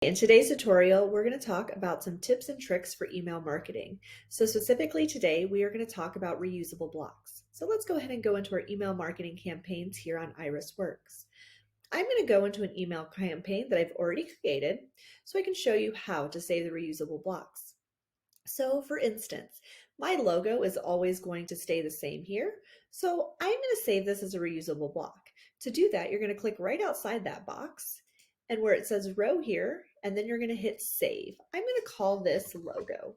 In today's tutorial, we're going to talk about some tips and tricks for email marketing. So specifically today, we are going to talk about reusable blocks. So let's go ahead and go into our email marketing campaigns here on Iris Works. I'm going to go into an email campaign that I've already created so I can show you how to save the reusable blocks. So for instance, my logo is always going to stay the same here. So I'm going to save this as a reusable block. To do that, you're going to click right outside that box and where it says row here, and then you're going to hit save. I'm going to call this logo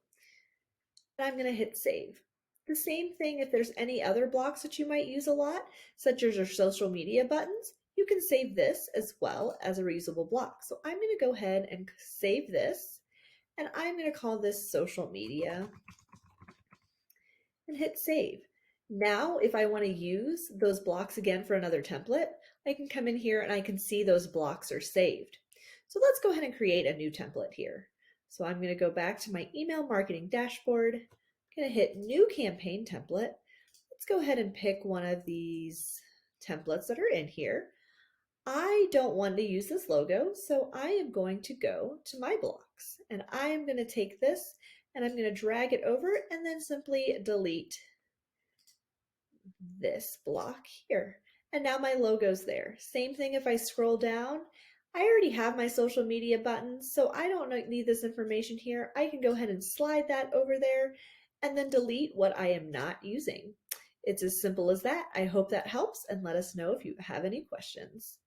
and I'm going to hit save. The same thing if there's any other blocks that you might use a lot, such as your social media buttons, you can save this as well as a reusable block. So I'm going to go ahead and save this, and I'm going to call this social media and hit save. Now, if I want to use those blocks again for another template, I can come in here and I can see those blocks are saved. So let's go ahead and create a new template here. So I'm going to go back to my email marketing dashboard. I'm going to hit new campaign template. Let's go ahead and pick one of these templates that are in here. I don't want to use this logo, so I am going to go to my blocks and I am going to take this and I'm going to drag it over and then simply delete this block here. And now my logo's there. Same thing if I scroll down. I already have my social media buttons, so I don't need this information here. I can go ahead and slide that over there and then delete what I am not using. It's as simple as that. I hope that helps, and let us know if you have any questions.